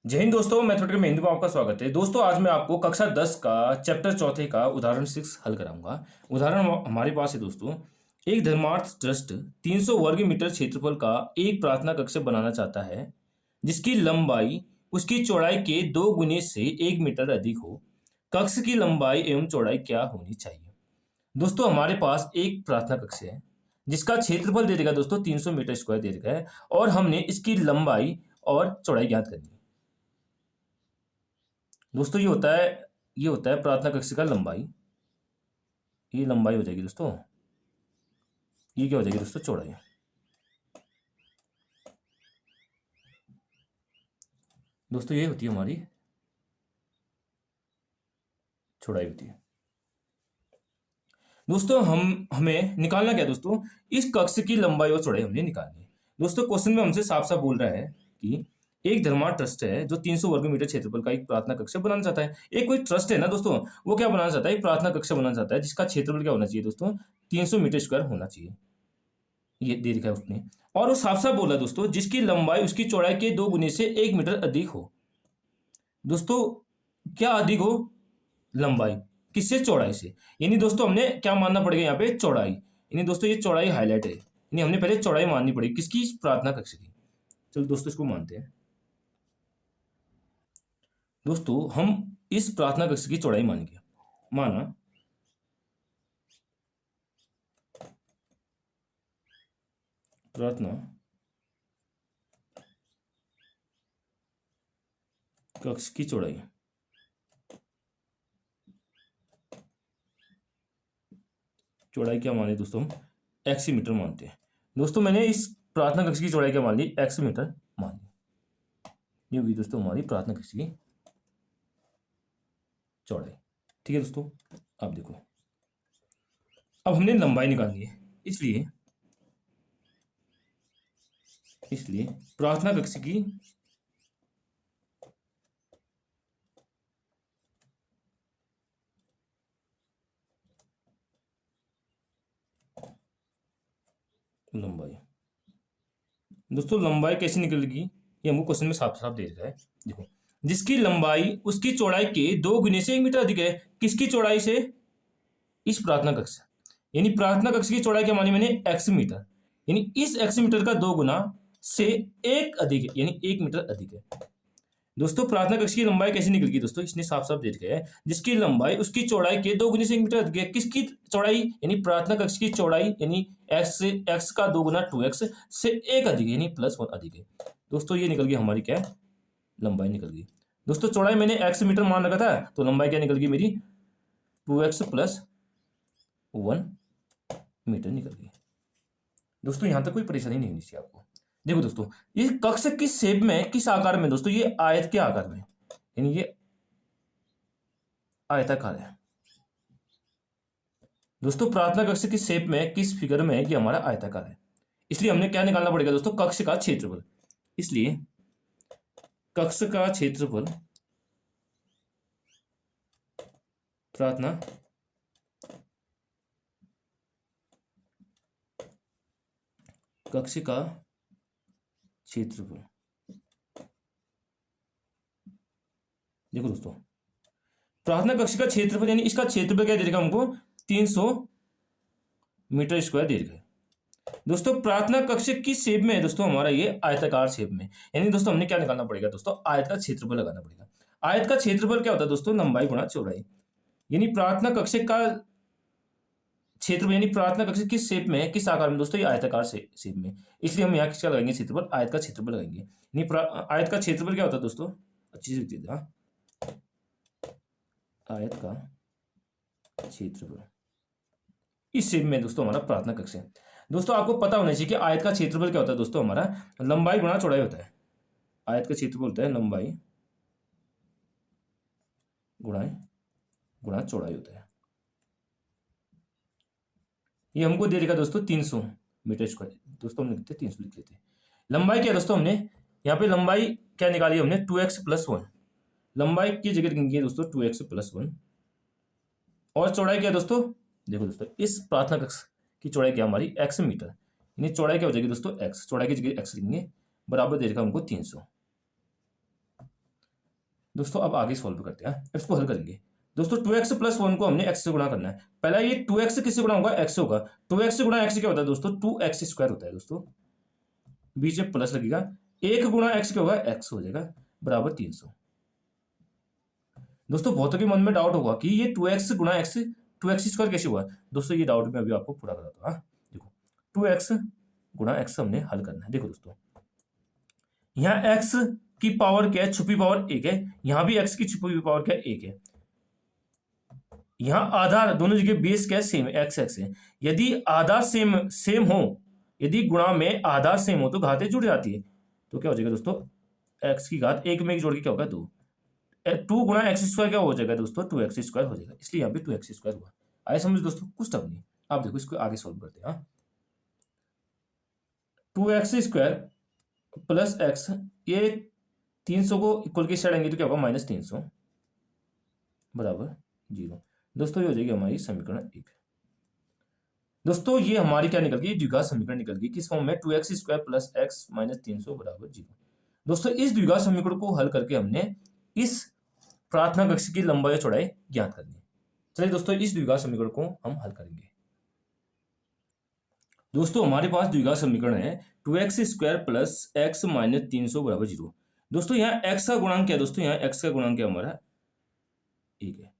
जय हिंद दोस्तों, मैथमेटिक्स में हिंदी में आपका स्वागत है। दोस्तों आज मैं आपको कक्षा 10 का चैप्टर चौथे का उदाहरण 6 हल कराऊंगा। उदाहरण हमारे पास है दोस्तों। एक धर्मार्थ ट्रस्ट 300 वर्ग मीटर क्षेत्रफल का एक प्रार्थना कक्ष बनाना चाहता है जिसकी लंबाई उसकी चौड़ाई के 2 गुने से 1 मीटर अधिक हो। कक्ष की लंबाई एवं चौड़ाई क्या होनी चाहिए। दोस्तों हमारे पास एक प्रार्थना कक्ष है जिसका क्षेत्रफल दे देगा दोस्तों 300 मीटर स्क्वायर दे देगा है और हमने इसकी लंबाई और चौड़ाई ज्ञात करनी है। दोस्तों ये होता है प्रार्थना कक्ष का लंबाई। ये लंबाई हो जाएगी दोस्तों। ये क्या हो जाएगी दोस्तों, चौड़ाई। दोस्तों ये होती है हमारी चौड़ाई होती है। दोस्तों हमें निकालना क्या है दोस्तों, इस कक्ष की लंबाई और चौड़ाई हमने निकालनी है। दोस्तों क्वेश्चन में हमसे साफ साफ बोल रहा है कि एक धर्मार्थ ट्रस्ट है जो 300 वर्ग मीटर क्षेत्रफल का एक प्रार्थना कक्ष बनाना चाहता है। एक कोई ट्रस्ट है ना दोस्तों, वो क्या बनाना चाहता है, एक प्रार्थना कक्ष बनाना चाहता है जिसका क्षेत्रफल क्या होना चाहिए दोस्तों, 300 मीटर स्क्वायर होना चाहिए। ये दे रखा है उसने। और वो साफ साफ बोला दोस्तों, जिसकी लंबाई उसकी चौड़ाई के 2 गुने से 1 मीटर अधिक हो। दोस्तों क्या अधिक हो, लंबाई किससे, चौड़ाई से। यानी दोस्तों हमने क्या मानना पड़ेगा यहाँ पे, चौड़ाई। यानी दोस्तों ये चौड़ाई हाईलाइट है, यानी हमने पहले चौड़ाई माननी पड़ेगी किसकी, प्रार्थना कक्ष की। चलो दोस्तों इसको मानते हैं। दोस्तों हम इस प्रार्थना कक्ष की चौड़ाई मानेंगे। माना प्रार्थना कक्ष की चौड़ाई, चौड़ाई क्या माने दोस्तों, हम एक्स मीटर मानते हैं। दोस्तों मैंने इस प्रार्थना कक्ष की चौड़ाई क्या मान ली, एक्स मीटर मान ली। ये हुई दोस्तों हमारी प्रार्थना कक्ष की चौड़ाई। ठीक है दोस्तों, अब देखो, अब हमने लंबाई निकालनी है। इसलिए प्रार्थना कक्ष की लंबाई, दोस्तों लंबाई कैसे निकलेगी, ये हमको क्वेश्चन में साफ साफ दे रखा है। देखो, जिसकी लंबाई उसकी चौड़ाई के 2 गुने से 1 मीटर अधिक है। किसकी चौड़ाई से, इस प्रार्थना कक्ष। यानी प्रार्थना कक्ष की चौड़ाई क्या मानी मैंने, एक्स मीटर। यानी इस एक्स मीटर का 2 गुना से 1 अधिक है, यानी 1 मीटर अधिक है। दोस्तों प्रार्थना कक्ष की लंबाई कैसे निकलेगी दोस्तों, इसने साफ साफ दे रखा है, जिसकी लंबाई उसकी चौड़ाई के 2 गुने से 1 मीटर अधिक है। किसकी चौड़ाई, यानी प्रार्थना कक्ष की चौड़ाई, यानी एक्स का 2 गुना 2x से 1 अधिक है, यानी +1 अधिक है। दोस्तों ये निकल गई हमारी क्या, लंबाई निकल गई। दोस्तों चौड़ाई मैंने एक्स मीटर मान रखा था, तो लंबाई क्या निकल गई मेरी, 2x + 1 मीटर निकल गई। दोस्तों यहां तक कोई परेशानी नहीं होनी चाहिए आपको। देखो दोस्तों, ये कक्ष किस शेप में, किस आकार में दोस्तों, ये आयत के आकार में, यानी ये आयताकार है। दोस्तों प्रार्थना कक्ष किस शेप में, किस फिगर में, ये हमारा आयताकार है। इसलिए हमने क्या निकालना पड़ेगा दोस्तों, कक्ष का क्षेत्रफल। इसलिए कक्ष का क्षेत्रफल प्रार्थना कक्ष का क्षेत्रफल। देखो दोस्तों, प्रार्थना कक्ष का क्षेत्रफल यानी इसका क्षेत्रफल क्या दे देगा हमको, 300 मीटर स्क्वायर दे देगा। दोस्तों प्रार्थना कक्ष किस शेप में है दोस्तों, हमारा ये आयताकार शेप में। यानी दोस्तों हमने क्या निकालना पड़ेगा दोस्तों, आयत का क्षेत्रफल लगाना पड़ेगा। आयत का क्षेत्रफल क्या होता है दोस्तों, लंबाई गुणा चौड़ाई। यानी प्रार्थना कक्ष का क्षेत्रफल, यानी प्रार्थना कक्ष किस शेप में है, किस आकार में दोस्तों, ये आयताकार शेप में। इसलिए हम यहाँ किसका लगाएंगे, क्षेत्रफल, आयत का क्षेत्रफल लगाएंगे। यानी आयत का क्षेत्रफल क्या होता है दोस्तों, अच्छी से लिख दीजिएगा, आयत का क्षेत्रफल इस शेप में दोस्तों हमारा प्रार्थना कक्ष है। दोस्तों आपको पता होना चाहिए कि आयत का क्षेत्रफल क्या होता है दोस्तों, हमारा लंबाई गुणा चौड़ाई होता है। आयत का क्षेत्रफल होता है लंबाई गुणा चौड़ाई होता है। ये हमको दे देगा दोस्तों 300 मीटर स्क्वायर। दोस्तों हम लिखते हैं 300 लिख लेते हैं। लंबाई क्या दोस्तों, हमने यहाँ पे लंबाई क्या निकाली हमने, 2x + 1। लंबाई की जगह लिखेंगे दोस्तों 2x + 1। और चौड़ाई क्या दोस्तों, देखो दोस्तों इस प्रार्थना कक्ष की चौड़ाई क्या हमारी, x मीटर। यानी चौड़ाई क्या हो जाएगी दोस्तों, x, चौड़ाई की जगह x लिखेंगे, बराबर दे देगा हमको 300। दोस्तों अब आगे सॉल्व करते हैं, इसको हल करेंगे। दोस्तों 2x प्लस 1 को हमने x से गुणा करना है। पहला ये 2x किससे गुणा होगा, x होगा। 2x से गुणा x क्या होता है दोस्तों, 2x स्क्वायर होता है दोस्तों, बीच में प्लस लगेगा, 1 गुणा x क्या होगा, x हो जाएगा बराबर 300। दोस्तों बहुतों के मन में डाउट होगा कि ये 2x गुणा x 2x स्क्वायर कैसे हुआ। दोस्तों ये डाउट मैं अभी आपको पूरा कराता हूँ। देखो 2x गुणा x हमने हल करना है। देखो दोस्तों यहाँ x की पावर क्या है, छुपी पावर 1 है, यहाँ भी x की छुपी पावर क्या है, 1 है। यहाँ आधार दोनों जगह बेस क्या है, सेम है, x है। यदि आधार सेम हो, यदि गुणा में आधार सेम हो तो घातें जुड़ जाती है। तो क्या हो जाएगा दोस्तों, x की घात 1 में एक जोड़ के क्या होगा 2, 2 गुणा x स्क्वायर क्या हो जाएगा दोस्तों, 2x स्क्वायर हो जाएगा, इसलिए यहाँ पे 2x स्क्वायर हुआ। आइए समझ दोस्तों, कुछ टफ नहीं। आप देखो इसको आगे सॉल्व करते हैं। 2x स्क्वायर प्लस x, ये 300 को इक्वल के साइड आएंगे तो क्या होगा, -300 बराबर 0। दोस्तों ये हो जाएगी हमारी समीकरण 1। दोस्तों ये हमारी क्या निकल गई, द्विघात समीकरण निकल गई, किस फॉर्म में, 2x square plus x minus 300 बराबर 0। दोस्तों इस द्विघात समीकरण को हल करके हमने इस प्रार्थना कक्ष की लंबाई और चौड़ाई ज्ञात करनी है। चलिए दोस्तों इस द्विघात समीकरण को हम हल करेंगे। दोस्तों हमारे पास द्विघात समीकरण है 2x square plus x minus 300 बराबर 0। दोस्तों यहाँ x का गुणांक क्या है, दोस्तों यहाँ x का गुणांक क्या हमारा 1 है।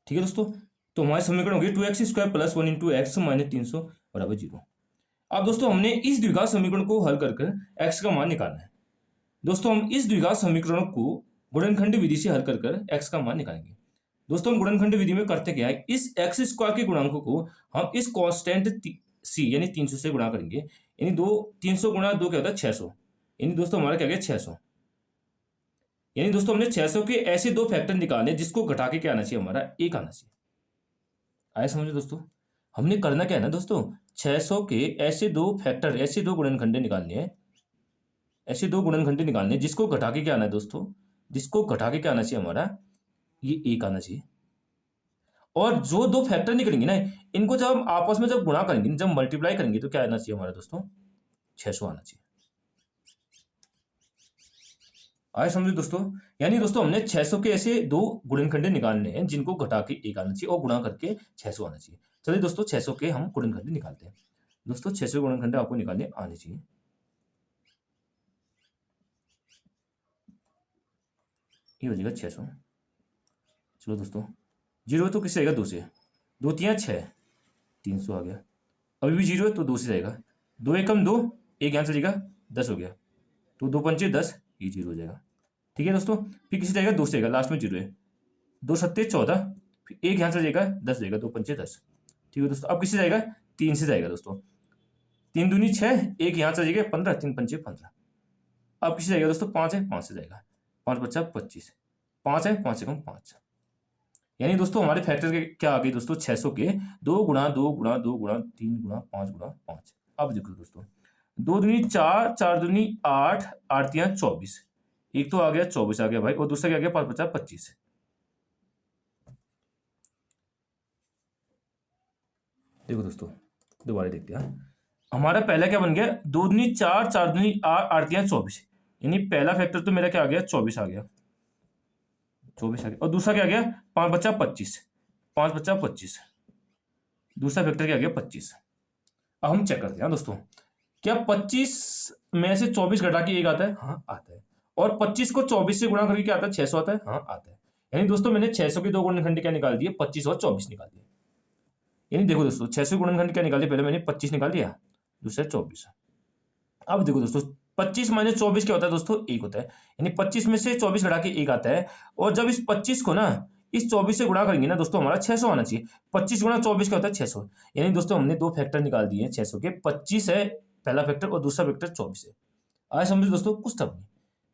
ठीक है दोस्तों, तो हमारी समीकरण होगी 2x square plus 1 into x minus 300 बराबर 0। अब दोस्तों हमने इस द्विघात समीकरण को हल कर x का मान निकालना है। दोस्तों हम इस द्विघात समीकरण को गुणनखंड विधि से हल कर x का मान निकालेंगे। दोस्तों हम गुणनखंड विधि में करते क्या है, इस x स्क्वायर के गुणांकों को हम इस कांस्टेंट c यानी 300 से गुणा करेंगे, यानी 300 गुणा 2 क्या होता है 600, यानी दोस्तों हमारा क्या गया 600। यानी दोस्तों हमने 600 के ऐसे दो फैक्टर निकालने जिसको घटा के क्या आना चाहिए, हमारा 1 आना चाहिए। आया समझो दोस्तों, हमने करना क्या है ना दोस्तों, 600 के ऐसे दो फैक्टर, ऐसे दो गुणनखंडे निकालने हैं, ऐसे दो गुणनखंडे निकालने जिसको घटा के क्या आना है दोस्तों, जिसको घटा के क्या आना चाहिए हमारा, ये 1 आना चाहिए। और जो दो फैक्टर निकलेंगे ना, इनको जब हम आपस में जब गुणा करेंगे, जब मल्टीप्लाई करेंगे तो क्या आना चाहिए हमारा दोस्तों, 600 आना चाहिए। आए समझो दोस्तों, यानी दोस्तों हमने 600 के ऐसे दो गुणनखंडे निकालने हैं जिनको घटा के 1 आना चाहिए और गुणा करके 600 आना चाहिए। चलिए दोस्तों 600 के हम गुणनखंडे निकालते हैं। दोस्तों 600 गुणनखंडे आपको निकालने आने चाहिए। ये हो जाएगा 600। चलो दोस्तों 0 तो किससे आएगा, 2 से, 2 3 6, 300 आ गया। अभी भी 0 है तो 2 से जाएगा, 2 एकम 2, 1 यहाँ से जाएगा 10 हो गया, तो 2 पंचे 10, ये 0 हो जाएगा। ठीक है दोस्तों, फिर किसी जाएगा 2 से जाएगा, लास्ट में 0 है, 2 सत्ते 14, फिर 1 यहाँ से जाएगा 10 जाएगा, 2 पंचे 10। ठीक है दोस्तों, अब किससे जाएगा, 3 से जाएगा दोस्तों, 3 दूनी 6, 1 यहाँ से जाएगा 15, 3 पंचे 15। अब किससे जाएगा दोस्तों, 5 है, 5 से जाएगा, 5 बच्चा 25, 5 है, 5 से कम 5। यानी दोस्तों हमारे फैक्टर के क्या आ गए दोस्तों, 600 के 2 गुणा 2 गुणा 2 गुणा 3 गुणा 5 गुणा 5। अब देखो दोस्तों 2 दूनी 4, 4 दूनी 8, 8 3 24, एक तो आ गया 24 आ गया भाई, और दूसरा क्या आ गया 5 50 25। देखो दोस्तों दोबारा देखते हैं, हमारा पहला क्या बन गया, 2 दूनी 4, 4 दूनी 8, 8 3 24, यानी पहला फैक्टर तो मेरा क्या आ गया 24 आ गया, 24 आ गया, और दूसरा क्या आ गया 5 बच्चा 25, 5 बच्चा 25, दूसरा फैक्टर क्या आ गया 25। अब हम चेक करते हैं दोस्तों, क्या 25 में से 24 घटा के 1 आता है, हाँ आता है, और 25 को 24 से गुणा करके क्या आता है, 600 आता है, हाँ आता है। यानी दोस्तों मैंने 600 के दो गुणनखंड क्या निकाल दिए, 25 और 24 निकाल दिए। यानी देखो दोस्तों 600 गुणनखंड क्या निकाल दिया, पहले मैंने 25 निकाल दिया, दूसरा 24। अब देखो दोस्तों 25 माइनस 24 क्या होता है दोस्तों, 1 होता है, यानी 25 में से 24 घटा के 1 आता है, और जब इस 25 को ना इस 24 से गुणा करेंगे ना दोस्तों, हमारा 600 आना चाहिए। 25 गुणा 24 क्या होता है 600। यानी दोस्तों हमने दो फैक्टर निकाल दिए 600 के, 25 है पहला फैक्टर और दूसरा फैक्टर 24 है। आज समझो दोस्तों कुछ टफ नहीं।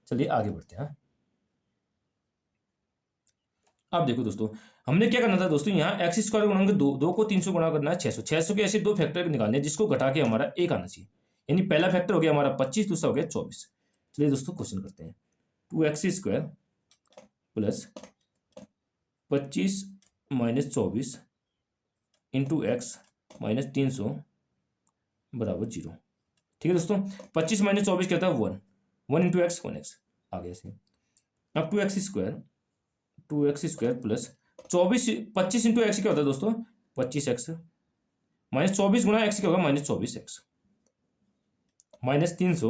चलिए आगे बढ़ते हैं। अब देखो दोस्तों हमने क्या करना था दोस्तों, यहाँ एक्स स्क्वायर गुणा 2 को 300 गुणा करना है 600, 600 के ऐसे दो फैक्टर निकालने जिसको घटा के हमारा 1 आना चाहिए। यानी पहला फैक्टर हो गया हमारा 25, दूसरा हो गया 24। चलिए दोस्तों क्वेश्चन करते हैं, 2x square plus 25 minus 24 into x minus 300 बराबर 0। ठीक है दोस्तों, 25 माइनस 24 क्या था 1, 1 इंटू एक्स 1x आ गया ऐसे। अब 2x square plus 25 into x क्या होता है दोस्तों 25x माइनस 24 गुणा एक्स क्या होगा -24x माइनस 300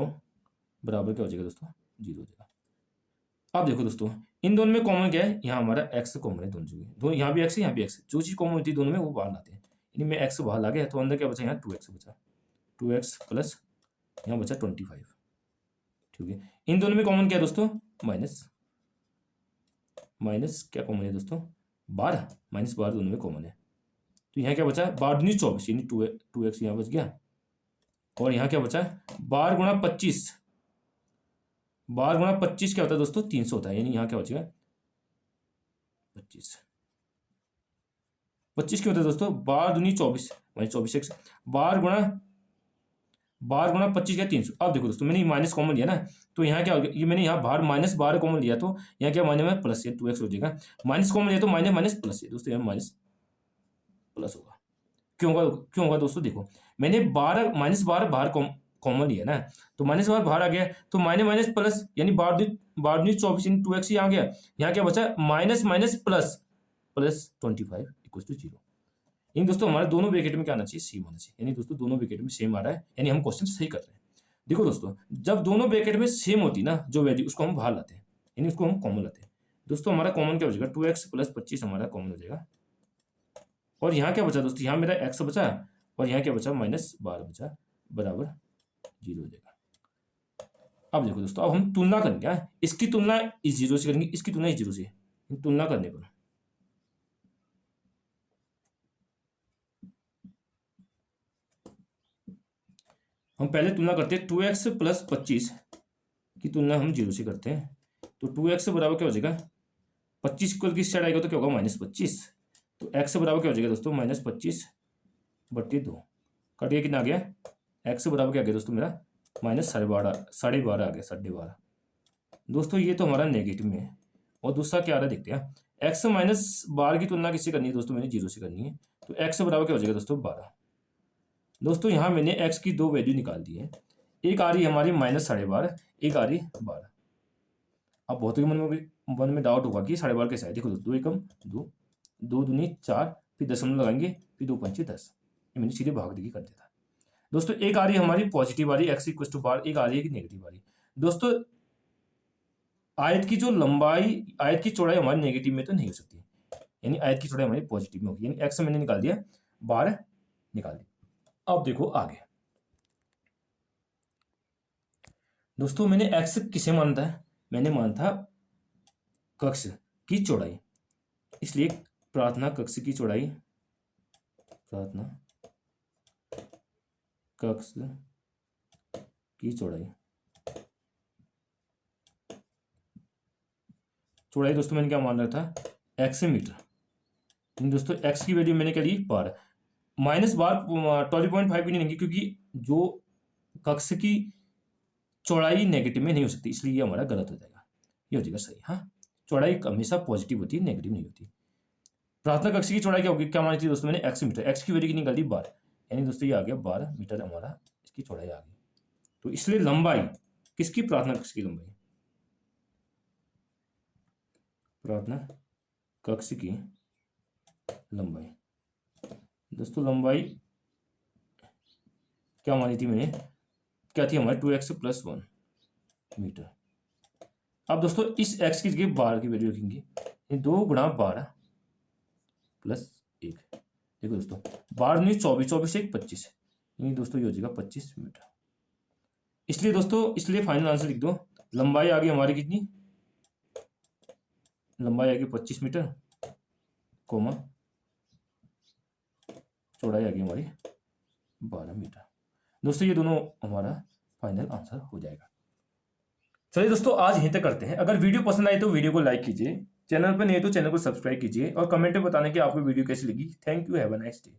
बराबर क्या हो जाएगा दोस्तों 0 हो जाएगा। अब देखो दोस्तों इन दोनों में कॉमन क्या है, यहाँ हमारा x कॉमन है दोनों जगह, दो यहाँ भी x है यहाँ भी x, जो चीज़ कॉमन होती है दोनों में वो बाहर लाते हैं। इनमें x बाहर ला गया तो अंदर क्या बचा, यहाँ 2x बचा, 2x प्लस यहाँ बचा 25। ठीक है, इन दोनों में कॉमन क्या है दोस्तों माइनस क्या कॉमन है दोस्तों 12, -12 दोनों में कॉमन है। तो यहाँ क्या बचा 12 दूनी 24 यानी 2x यहाँ बच गया। और यहाँ क्या बचा 12 गुणा 25, 12 गुणा 25 क्या होता है दोस्तों 300 होता है, यानी यहाँ क्या बचेगा 25 क्या होता है दोस्तों 12 दूनी 24 -24x 12 गुणा 25 क्या 300। अब देखो दोस्तों मैंने माइनस कॉमन लिया ना, तो यहाँ क्या हो गया, ये मैंने यहाँ बाहर -12 कॉमन लिया तो यहाँ क्या माइनस प्लस है 2x हो जाएगा, माइनस कॉमन लिया तो माइनस प्लस है दोस्तों, यहाँ माइनस प्लस होगा। क्यों होगा दोस्तों, देखो मैंने -12 बाहर कॉमन लिया ना, तो -12 बाहर आ गया तो माइनस प्लस यानी 12 24 इन 2x आ गया, यहाँ क्या बचा माइनस प्लस 25 इक्वल टू 0। यानी दोस्तों हमारे दोनों ब्रैकेट में क्या आना चाहिए सेम आना चाहिए, यानी दोस्तों दोनों ब्रैकेट में सेम आ रहा है, यानी हम क्वेश्चन सही कर रहे हैं। देखो दोस्तों जब दोनों ब्रैकेट में सेम होती ना जो वैल्यू उसको हम बाहर लाते हैं, यानी उसको हम कॉमन लाते हैं। दोस्तों हमारा कॉमन क्या हो जाएगा 2x प्लस 25 हमारा कॉमन हो जाएगा। और यहाँ क्या बचा दोस्तों, यहाँ मेरा x बचा और यहाँ क्या बचा -12 बचा बराबर 0 हो जाएगा। अब देखो दोस्तों अब हम तुलना करेंगे, इसकी तुलना इस 0 से करेंगे, इसकी तुलना इस 0 से, तुलना करने पर हम पहले तुलना करते हैं 2x प्लस 25 की तुलना हम 0 से करते हैं। तो 2x बराबर क्या हो जाएगा 25 इक्वल किस साइड आएगा तो क्या होगा -25, तो x बराबर क्या हो जाएगा दोस्तों -25/2 कट गया, कितना आ गया x बराबर क्या आ गया दोस्तों मेरा -12.5 आ गया 12.5। दोस्तों ये तो हमारा नेगेटिव में है। और दूसरा क्या आ रहा है देखते हैं, x -12 की तुलना किससे करनी है दोस्तों, मैंने 0 से करनी है, तो x बराबर क्या हो जाएगा दोस्तों 12। दोस्तों यहाँ मैंने x की दो वैल्यू निकाल दी है, एक आ रही है हमारी -12.5, एक आ रही 12। अब बहुत मन में डाउट होगा कि 12.5 कैसे है, देखो दोस्तों 2 एकम 2, 2 दूनी 4, फिर दशमलव लगाएंगे, फिर 2 पंचे 10, ये मैंने सीधे भाग देगी कर देता। दोस्तों एक आ रही है हमारी पॉजिटिव आ रही है x इक्वल टू 12, एक आ रही है नेगेटिव आ रही है। दोस्तों आयत की जो लंबाई, आयत की चौड़ाई हमारी नेगेटिव में तो नहीं हो सकती, यानी आयत की चौड़ाई हमारी पॉजिटिव में होगी, यानी x मैंने निकाल दिया 12 निकाल दिया। अब देखो आगे दोस्तों मैंने x किसे माना था, मैंने माना था कक्ष की चौड़ाई, इसलिए प्रार्थना कक्ष की चौड़ाई, प्रार्थना कक्ष की चौड़ाई दोस्तों मैंने क्या मान रखा था x मीटर। दोस्तों x की वैल्यू मैंने क्या ली 12, -12.5 भी नहीं लेंगे क्योंकि जो कक्ष की चौड़ाई नेगेटिव में नहीं हो सकती, इसलिए ये हमारा गलत हो जाएगा, ये हो जाएगा सही। हाँ चौड़ाई हमेशा पॉजिटिव होती है, नेगेटिव नहीं होती। प्रार्थना कक्ष की चौड़ाई क्या होगी, क्या मानी थी दोस्तों मैंने x मीटर, x की वैल्यू की निकाल दी 12, यानी दोस्तों ये आ गया 12 मीटर हमारा इसकी चौड़ाई आ गई। तो इसलिए लंबाई किसकी, प्रार्थना कक्ष की लंबाई, प्रार्थना कक्ष की लंबाई। दोस्तों लंबाई क्या मानी थी मैंने, क्या थी हमारी 2x प्लस 1 मीटर। अब दोस्तों इस x की जगह 12 की वैल्यू रखेंगे, 2 गुणा 12 प्लस 1, देखो दोस्तों 12 नहीं 24 1 25, यानी दोस्तों ये हो जाएगा 25 मीटर। इसलिए दोस्तों इसलिए फाइनल आंसर लिख दो, लंबाई आ गई हमारी कितनी, लंबाई आ गई 25 मीटर कोमा चौड़ाई आ गई हमारी 12 मीटर। दोस्तों ये दोनों हमारा फाइनल आंसर हो जाएगा। चलिए दोस्तों आज यहीं तक करते हैं। अगर वीडियो पसंद आई तो वीडियो को लाइक कीजिए, चैनल पर नहीं तो चैनल को सब्सक्राइब कीजिए और कमेंट में बताने कि आपको वीडियो कैसी लगी। Thank you, have a nice day.